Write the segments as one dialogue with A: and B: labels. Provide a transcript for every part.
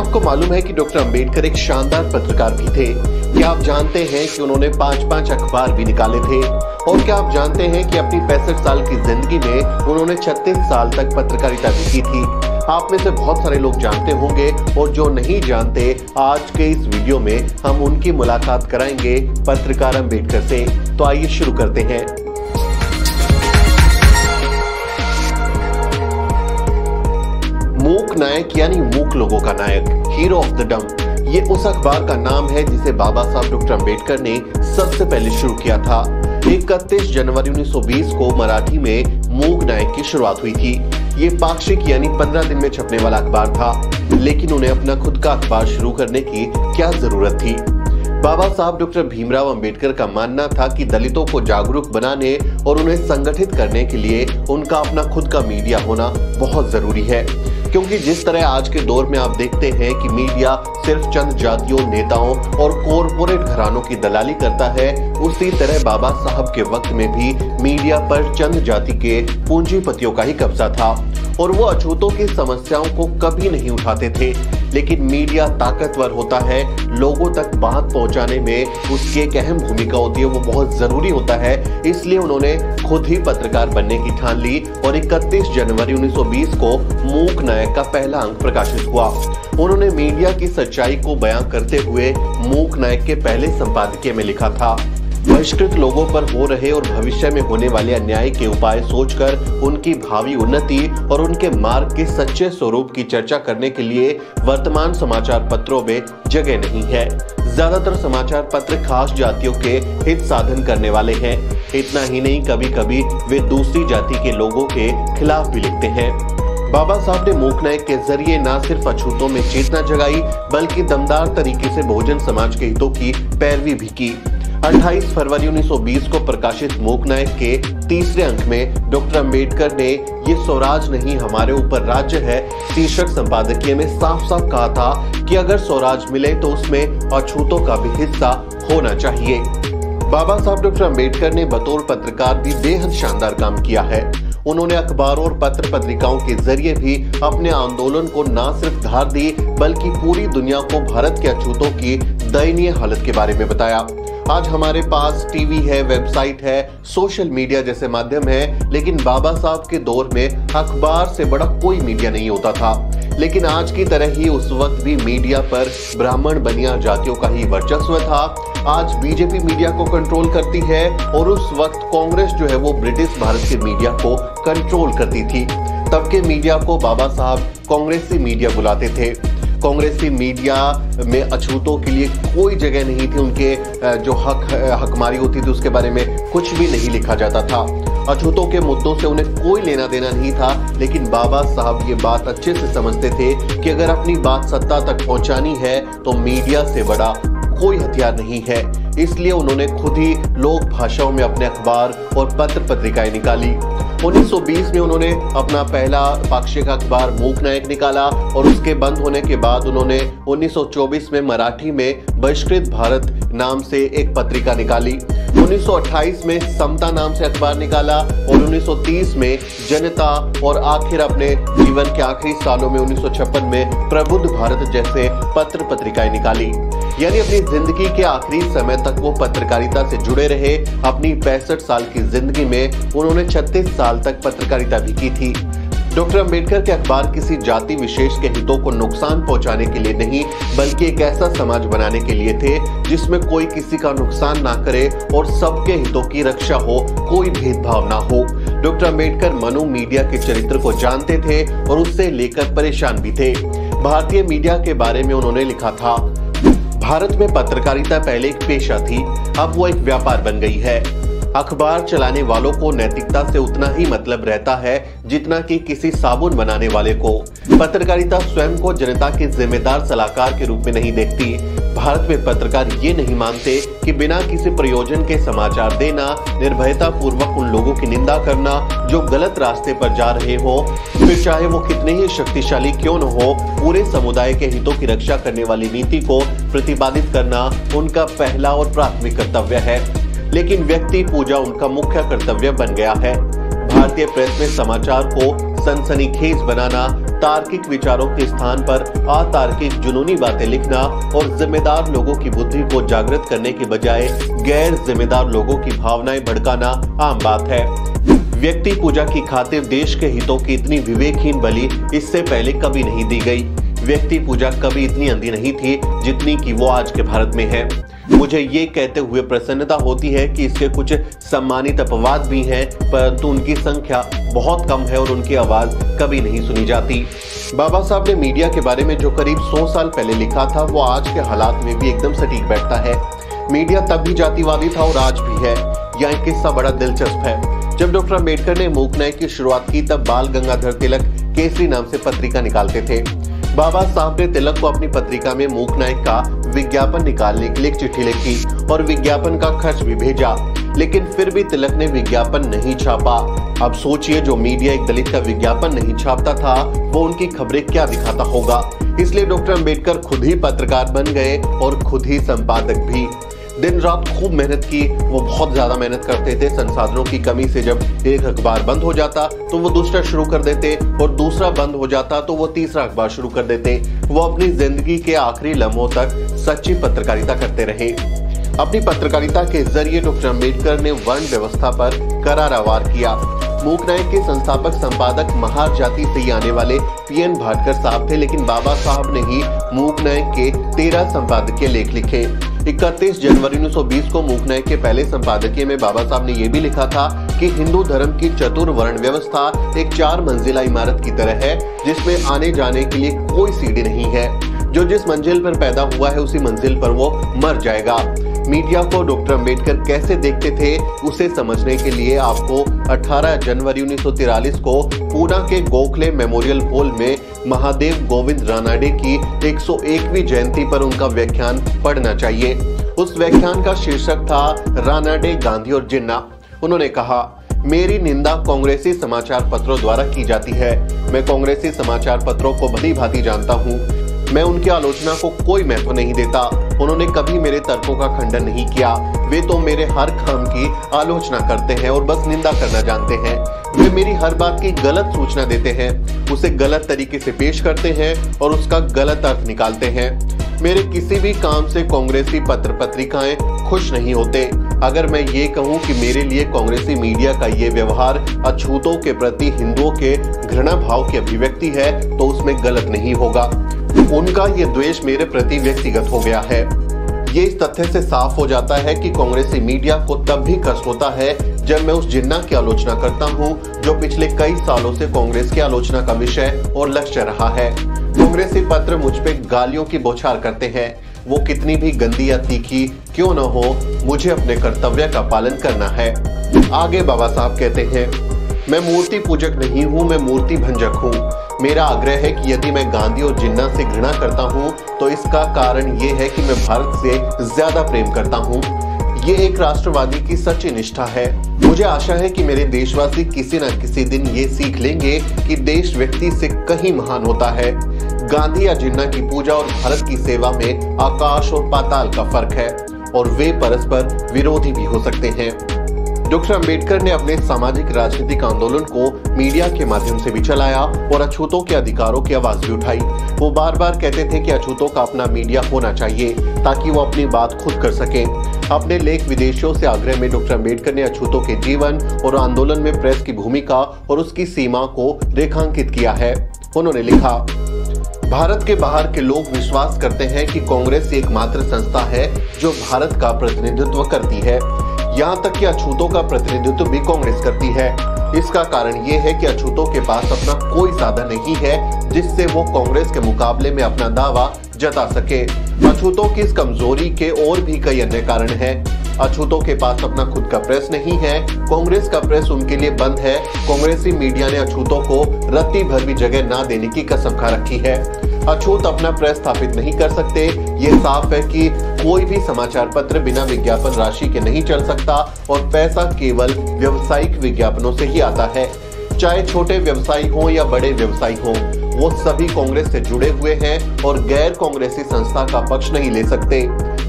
A: आपको मालूम है कि डॉक्टर अंबेडकर एक शानदार पत्रकार भी थे? क्या आप जानते हैं कि उन्होंने 5-5 अखबार भी निकाले थे? और क्या आप जानते हैं कि अपनी 65 साल की जिंदगी में उन्होंने 36 साल तक पत्रकारिता भी की थी? आप में से बहुत सारे लोग जानते होंगे, और जो नहीं जानते, आज के इस वीडियो में हम उनकी मुलाकात कराएंगे पत्रकार अंबेडकर से। तो आइए शुरू करते हैं। मूक नायक यानी मूक लोगों का नायक, हीरो ऑफ द डम, ये उस अखबार का नाम है जिसे बाबा साहब डॉक्टर अंबेडकर ने सबसे पहले शुरू किया था। 31 जनवरी 1920 को मराठी में मूक नायक की शुरुआत हुई थी। ये पाक्षिक यानी 15 दिन में छपने वाला अखबार था, लेकिन उन्हें अपना खुद का अखबार शुरू करने की क्या जरूरत थी? बाबा साहब डॉक्टर भीमराव अंबेडकर का मानना था कि दलितों को जागरूक बनाने और उन्हें संगठित करने के लिए उनका अपना खुद का मीडिया होना बहुत जरूरी है, क्योंकि जिस तरह आज के दौर में आप देखते हैं कि मीडिया सिर्फ चंद जातियों, नेताओं और कॉरपोरेट घरानों की दलाली करता है, उसी तरह बाबा साहब के वक्त में भी मीडिया पर चंद जाति के पूंजीपतियों का ही कब्जा था और वो अछूतों की समस्याओं को कभी नहीं उठाते थे। लेकिन मीडिया ताकतवर होता है, लोगों तक बात पहुंचाने में उसकी एक अहम भूमिका होती है, वो बहुत जरूरी होता है। इसलिए उन्होंने खुद ही पत्रकार बनने की ठान ली और 31 जनवरी 1920 को मूक नायक का पहला अंक प्रकाशित हुआ। उन्होंने मीडिया की सच्चाई को बयां करते हुए मूक नायक के पहले संपादकीय में लिखा था, बहिष्कृत लोगों पर हो रहे और भविष्य में होने वाले अन्याय के उपाय सोचकर उनकी भावी उन्नति और उनके मार्ग के सच्चे स्वरूप की चर्चा करने के लिए वर्तमान समाचार पत्रों में जगह नहीं है। ज्यादातर समाचार पत्र खास जातियों के हित साधन करने वाले हैं। इतना ही नहीं, कभी कभी वे दूसरी जाति के लोगों के खिलाफ भी लिखते हैं। बाबा साहब ने मूक नायक के जरिए न सिर्फ अछूतों में चेतना जगाई, बल्कि दमदार तरीके से बहुजन समाज के हितों की पैरवी भी की। 28 फरवरी 1920 को प्रकाशित मूक नायक के तीसरे अंक में डॉक्टर अंबेडकर ने ये स्वराज नहीं हमारे ऊपर राज्य है शीर्षक संपादकीय में साफ साफ कहा था कि अगर स्वराज मिले तो उसमें अछूतों का भी हिस्सा होना चाहिए। बाबा साहब डॉक्टर अंबेडकर ने बतौर पत्रकार भी बेहद शानदार काम किया है। उन्होंने अखबारों और पत्र पत्रिकाओं के जरिए भी अपने आंदोलन को न सिर्फ धार दी, बल्कि पूरी दुनिया को भारत के अछूतों की दयनीय हालत के बारे में बताया। आज हमारे पास टीवी है, वेबसाइट है, सोशल मीडिया जैसे माध्यम है, लेकिन बाबा साहब के दौर में अखबार से बड़ा कोई मीडिया नहीं होता था। लेकिन आज की तरह ही उस वक्त भी मीडिया पर ब्राह्मण बनिया जातियों का ही वर्चस्व था। आज बीजेपी मीडिया को कंट्रोल करती है और उस वक्त कांग्रेस जो है वो ब्रिटिश भारत के मीडिया को कंट्रोल करती थी। तब के मीडिया को बाबा साहब कांग्रेसी मीडिया बुलाते थे। कांग्रेसी मीडिया में अछूतों के लिए कोई जगह नहीं थी, उनके जो हकमारी होती थी उसके बारे में कुछ भी नहीं लिखा जाता था। अछूतों के मुद्दों से उन्हें कोई लेना देना नहीं था, लेकिन बाबा साहब ये बात अच्छे से समझते थे कि अगर अपनी बात सत्ता तक पहुंचानी है तो मीडिया से बड़ा कोई हथियार नहीं है। इसलिए उन्होंने खुद ही लोक भाषाओं में अपने अखबार और पत्र पत्रिकाएं निकाली। 1920 में उन्होंने अपना पहला पाक्षिक अखबार मूक नायक निकाला और उसके बंद होने के बाद उन्होंने 1924 में मराठी में बहिष्कृत भारत नाम से एक पत्रिका निकाली। 1928 में समता नाम से अखबार निकाला और 1930 में जनता, और आखिर अपने जीवन के आखिरी सालों में 1956 में प्रबुद्ध भारत जैसे पत्र पत्रिकाएं निकाली। यानी अपनी जिंदगी के आखिरी समय तक वो पत्रकारिता से जुड़े रहे। अपनी 65 साल की जिंदगी में उन्होंने 36 साल तक पत्रकारिता भी की थी। डॉक्टर अंबेडकर के अखबार किसी जाति विशेष के हितों को नुकसान पहुंचाने के लिए नहीं, बल्कि एक ऐसा समाज बनाने के लिए थे जिसमें कोई किसी का नुकसान ना करे और सबके हितों की रक्षा हो, कोई भेदभाव ना हो। डॉक्टर अंबेडकर मनु मीडिया के चरित्र को जानते थे और उससे लेकर परेशान भी थे। भारतीय मीडिया के बारे में उन्होंने लिखा था, भारत में पत्रकारिता पहले एक पेशा थी, अब वो एक व्यापार बन गई है। अखबार चलाने वालों को नैतिकता से उतना ही मतलब रहता है जितना कि किसी साबुन बनाने वाले को। पत्रकारिता स्वयं को जनता के जिम्मेदार सलाहकार के रूप में नहीं देखती। भारत में पत्रकार ये नहीं मानते कि बिना किसी प्रयोजन के समाचार देना, निर्भयता पूर्वक उन लोगों की निंदा करना जो गलत रास्ते पर जा रहे हो, फिर चाहे वो कितने ही शक्तिशाली क्यों न हो, पूरे समुदाय के हितों की रक्षा करने वाली नीति को प्रतिपादित करना उनका पहला और प्राथमिक कर्तव्य है। लेकिन व्यक्ति पूजा उनका मुख्य कर्तव्य बन गया है। भारतीय प्रेस में समाचार को सनसनीखेज बनाना, तार्किक विचारों के स्थान पर अतार्किक जुनूनी बातें लिखना और जिम्मेदार लोगों की बुद्धि को जागृत करने के बजाय गैर जिम्मेदार लोगों की भावनाएं भड़काना आम बात है। व्यक्ति पूजा की खातिर देश के हितों की इतनी विवेकहीन बलि इससे पहले कभी नहीं दी गई। व्यक्ति पूजा कभी इतनी अंधी नहीं थी जितनी कि वो आज के भारत में है। मुझे ये कहते हुए प्रसन्नता होती है कि इसके कुछ सम्मानित अपवाद भी हैं, परंतु उनकी संख्या बहुत कम है और उनकी आवाज कभी नहीं सुनी जाती। बाबा साहब ने मीडिया के बारे में जो करीब 100 साल पहले लिखा था वो आज के हालात में भी एकदम सटीक बैठता है। मीडिया तब भी जातिवादी था और आज भी है। यह एक किस्सा बड़ा दिलचस्प है। जब डॉक्टर अम्बेडकर ने मूक नायक की शुरुआत की तब बाल गंगाधर तिलक केसरी नाम से पत्रिका निकालते थे। बाबा साहब ने तिलक को अपनी पत्रिका में मूक नायक का विज्ञापन निकालने के लिए एक चिट्ठी लिखी और विज्ञापन का खर्च भी भेजा, लेकिन फिर भी तिलक ने विज्ञापन नहीं छापा। अब सोचिए, जो मीडिया एक दलित का विज्ञापन नहीं छापता था वो उनकी खबरें क्या दिखाता होगा। इसलिए डॉक्टर अम्बेडकर खुद ही पत्रकार बन गए और खुद ही संपादक भी। दिन रात खूब मेहनत की, वो बहुत ज्यादा मेहनत करते थे। संसाधनों की कमी से जब एक अखबार बंद हो जाता तो वो दूसरा शुरू कर देते और दूसरा बंद हो जाता तो वो तीसरा अखबार शुरू कर देते। वो अपनी जिंदगी के आखिरी लम्हों तक सच्ची पत्रकारिता करते रहे। अपनी पत्रकारिता के जरिए डॉक्टर अम्बेडकर ने वर्ण व्यवस्था पर करारा वार किया। मूक नायक के संस्थापक संपादक महार जाति से ही आने वाले पीएन भाटकर साहब थे, लेकिन बाबा साहब ने ही मूक नायक के 13 संपादकीय लेख लिखे। 31 जनवरी 1920 को मूक नायक के पहले संपादकीय में बाबा साहब ने यह भी लिखा था कि हिंदू धर्म की चतुर्वर्ण व्यवस्था एक 4 मंजिला इमारत की तरह है जिसमें आने जाने के लिए कोई सीढ़ी नहीं है। जो जिस मंजिल पर पैदा हुआ है उसी मंजिल पर वो मर जाएगा। मीडिया को डॉक्टर अम्बेडकर कैसे देखते थे उसे समझने के लिए आपको 18 जनवरी 1943 को पूना के गोखले मेमोरियल हॉल में महादेव गोविंद रानाडे की 101वीं जयंती पर उनका व्याख्यान पढ़ना चाहिए। उस व्याख्यान का शीर्षक था रानाडे, गांधी और जिन्ना। उन्होंने कहा, मेरी निंदा कांग्रेसी समाचार पत्रों द्वारा की जाती है। मैं कांग्रेसी समाचार पत्रों को भली भांति जानता हूँ। मैं उनकी आलोचना को कोई महत्व नहीं देता। उन्होंने कभी मेरे तर्कों का खंडन नहीं किया। वे तो मेरे हर काम की आलोचना करते हैं और बस निंदा करना जानते हैं। वे मेरी हर बात की गलत सूचना देते हैं, उसे गलत तरीके से पेश करते हैं और उसका गलत अर्थ निकालते हैं। मेरे किसी भी काम से कांग्रेसी पत्र पत्रिकाएं खुश नहीं होते। अगर मैं ये कहूं कि मेरे लिए कांग्रेसी मीडिया का ये व्यवहार अछूतों के प्रति हिंदुओं के घृणा भाव की अभिव्यक्ति है तो उसमें गलत नहीं होगा। उनका ये द्वेष मेरे प्रति व्यक्तिगत हो गया है। ये इस तथ्य से साफ हो जाता है कि कांग्रेसी मीडिया को तब भी कष्ट होता है जब मैं उस जिन्ना की आलोचना करता हूं जो पिछले कई सालों से कांग्रेस की आलोचना का विषय और लक्ष्य रहा है। कांग्रेसी पत्र मुझ पे गालियों की बौछार करते हैं। वो कितनी भी गंदी या तीखी क्यों न हो, मुझे अपने कर्तव्य का पालन करना है। आगे बाबा साहब कहते हैं, मैं मूर्ति पूजक नहीं हूँ, मैं मूर्ति भंजक हूँ। मेरा आग्रह है कि यदि मैं गांधी और जिन्ना से घृणा करता हूँ तो इसका कारण ये है कि मैं भारत से ज्यादा प्रेम करता हूँ। ये एक राष्ट्रवादी की सच्ची निष्ठा है। मुझे आशा है कि मेरे देशवासी किसी न किसी दिन ये सीख लेंगे कि देश व्यक्ति से कहीं महान होता है। गांधी या जिन्ना की पूजा और भारत की सेवा में आकाश और पाताल का फर्क है और वे परस्पर विरोधी भी हो सकते हैं। डॉक्टर अम्बेडकर ने अपने सामाजिक राजनीतिक आंदोलन को मीडिया के माध्यम से भी चलाया और अछूतों के अधिकारों की आवाज भी उठाई। वो बार बार कहते थे कि अछूतों का अपना मीडिया होना चाहिए ताकि वो अपनी बात खुद कर सकें। अपने लेख विदेशियों से आग्रह में डॉक्टर अम्बेडकर ने अछूतों के जीवन और आंदोलन में प्रेस की भूमिका और उसकी सीमा को रेखांकित किया है। उन्होंने लिखा, भारत के बाहर के लोग विश्वास करते हैं कि कांग्रेस एकमात्र संस्था है जो भारत का प्रतिनिधित्व करती है। यहाँ तक कि अछूतों का प्रतिनिधित्व भी कांग्रेस करती है। इसका कारण ये है कि अछूतों के पास अपना कोई साधन नहीं है जिससे वो कांग्रेस के मुकाबले में अपना दावा जता सके। अछूतों की इस कमजोरी के और भी कई अन्य कारण हैं। अछूतों के पास अपना खुद का प्रेस नहीं है, कांग्रेस का प्रेस उनके लिए बंद है। कांग्रेसी मीडिया ने अछूतों को रत्ती भर भी जगह ना देने की कसम खा रखी है। अछूत अपना प्रेस स्थापित नहीं कर सकते। ये साफ है कि कोई भी समाचार पत्र बिना विज्ञापन राशि के नहीं चल सकता और पैसा केवल व्यावसायिक विज्ञापनों से ही आता है। चाहे छोटे व्यवसायी हो या बड़े व्यवसायी हो, वो सभी कांग्रेस से जुड़े हुए हैं और गैर कांग्रेसी संस्था का पक्ष नहीं ले सकते।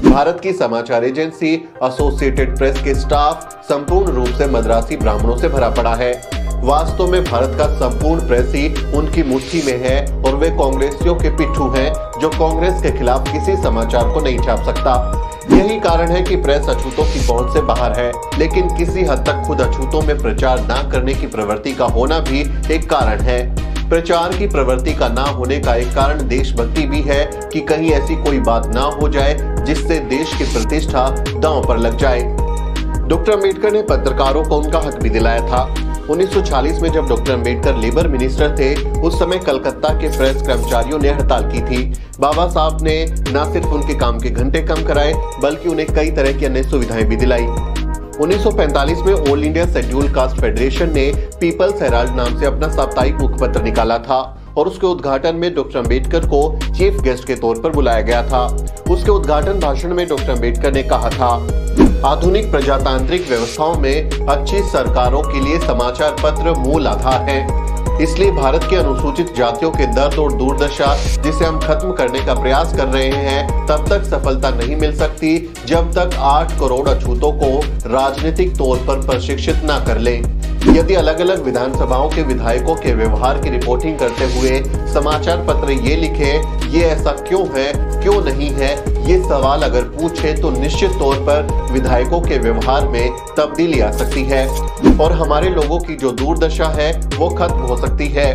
A: भारत की समाचार एजेंसी एसोसिएटेड प्रेस के स्टाफ संपूर्ण रूप से मद्रासी ब्राह्मणों से भरा पड़ा है। वास्तव में भारत का संपूर्ण प्रेस ही उनकी मुट्ठी में है और वे कांग्रेसियों के पिट्ठू हैं जो कांग्रेस के खिलाफ किसी समाचार को नहीं छाप सकता। यही कारण है कि प्रेस अछूतों की पहुंच से बाहर है, लेकिन किसी हद तक खुद अछूतों में प्रचार न करने की प्रवृत्ति का होना भी एक कारण है। प्रचार की प्रवृत्ति का ना होने का एक कारण देशभक्ति भी है कि कहीं ऐसी कोई बात ना हो जाए जिससे देश की प्रतिष्ठा दांव पर लग जाए। डॉक्टर अम्बेडकर ने पत्रकारों को उनका हक भी दिलाया था। 1946 में जब डॉक्टर अम्बेडकर लेबर मिनिस्टर थे, उस समय कलकत्ता के प्रेस कर्मचारियों ने हड़ताल की थी। बाबा साहब ने न सिर्फ उनके काम के घंटे कम कराए, बल्कि उन्हें कई तरह की अन्य सुविधाएं भी दिलाई। 1945 में all India schedule caste federation ने पीपल्स हेराल्ड नाम से अपना साप्ताहिक मुखपत्र निकाला था और उसके उद्घाटन में डॉक्टर अम्बेडकर को चीफ गेस्ट के तौर पर बुलाया गया था। उसके उद्घाटन भाषण में डॉक्टर अम्बेडकर ने कहा था, आधुनिक प्रजातांत्रिक व्यवस्थाओं में अच्छी सरकारों के लिए समाचार पत्र मूल आधार है। इसलिए भारत के अनुसूचित जातियों के दर्द और दुर्दशा जिसे हम खत्म करने का प्रयास कर रहे हैं, तब तक सफलता नहीं मिल सकती जब तक 8 करोड़ अछूतों को राजनीतिक तौर पर प्रशिक्षित न कर लें। यदि अलग अलग विधानसभाओं के विधायकों के व्यवहार की रिपोर्टिंग करते हुए समाचार पत्र ये लिखे, ये ऐसा क्यों है, क्यों नहीं है, ये सवाल अगर पूछे तो निश्चित तौर पर विधायकों के व्यवहार में तब्दीली आ सकती है और हमारे लोगों की जो दुर्दशा है वो खत्म हो सकती है।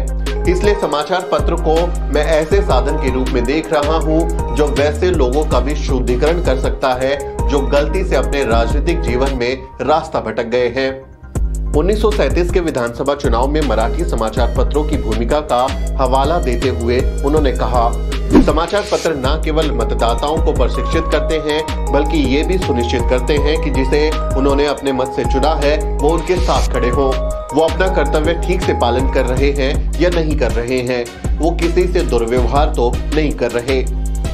A: इसलिए समाचार पत्र को मैं ऐसे साधन के रूप में देख रहा हूं जो वैसे लोगों का भी शुद्धिकरण कर सकता है जो गलती से अपने राजनीतिक जीवन में रास्ता भटक गए हैं। 1937 के विधानसभा चुनाव में मराठी समाचार पत्रों की भूमिका का हवाला देते हुए उन्होंने कहा, समाचार पत्र न केवल मतदाताओं को प्रशिक्षित करते हैं, बल्कि ये भी सुनिश्चित करते हैं कि जिसे उन्होंने अपने मत से चुना है वो उनके साथ खड़े हों। वो अपना कर्तव्य ठीक से पालन कर रहे हैं या नहीं कर रहे हैं, वो किसी से दुर्व्यवहार तो नहीं कर रहे।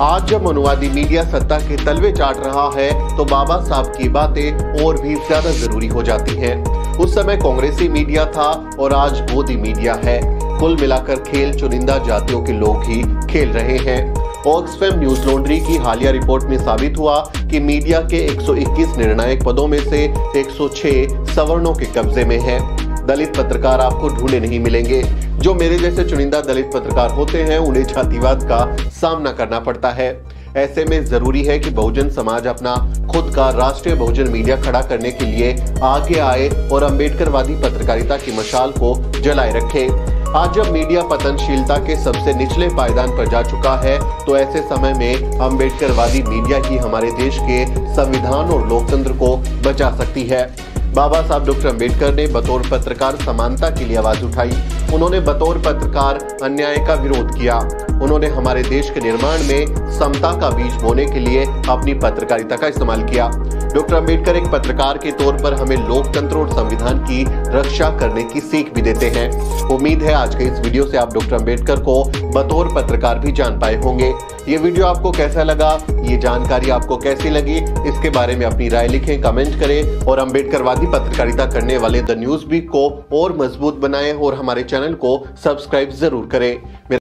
A: आज जब मनुवादी मीडिया सत्ता के तलवे चाट रहा है तो बाबा साहब की बातें और भी ज्यादा जरूरी हो जाती हैं। उस समय कांग्रेसी मीडिया था और आज मोदी मीडिया है। कुल मिलाकर खेल चुनिंदा जातियों के लोग ही खेल रहे हैं। ऑक्सफैम न्यूज लॉन्ड्री की हालिया रिपोर्ट में साबित हुआ कि मीडिया के 121 निर्णायक पदों में से 106 सवर्णों के कब्जे में है। दलित पत्रकार आपको ढूंढे नहीं मिलेंगे। जो मेरे जैसे चुनिंदा दलित पत्रकार होते हैं उन्हें जातिवाद का सामना करना पड़ता है। ऐसे में जरूरी है कि बहुजन समाज अपना खुद का राष्ट्रीय बहुजन मीडिया खड़ा करने के लिए आगे आए और अम्बेडकरवादी पत्रकारिता की मशाल को जलाए रखे। आज जब मीडिया पतनशीलता के सबसे निचले पायदान पर जा चुका है, तो ऐसे समय में अम्बेडकरवादी मीडिया ही हमारे देश के संविधान और लोकतंत्र को बचा सकती है। बाबा साहब डॉक्टर अम्बेडकर ने बतौर पत्रकार समानता के लिए आवाज उठाई। उन्होंने बतौर पत्रकार अन्याय का विरोध किया। उन्होंने हमारे देश के निर्माण में समता का बीज बोने के लिए अपनी पत्रकारिता का इस्तेमाल किया। डॉक्टर अम्बेडकर एक पत्रकार के तौर पर हमें लोकतंत्र और संविधान की रक्षा करने की सीख भी देते हैं। उम्मीद है आज के इस वीडियो से आप डॉक्टर अम्बेडकर को बतौर पत्रकार भी जान पाए होंगे। ये वीडियो आपको कैसा लगा, ये जानकारी आपको कैसी लगी, इसके बारे में अपनी राय लिखें, कमेंट करें और अम्बेडकरवादी पत्रकारिता करने वाले द न्यूज़ वीक को और मजबूत बनाएं और हमारे चैनल को सब्सक्राइब जरूर करें।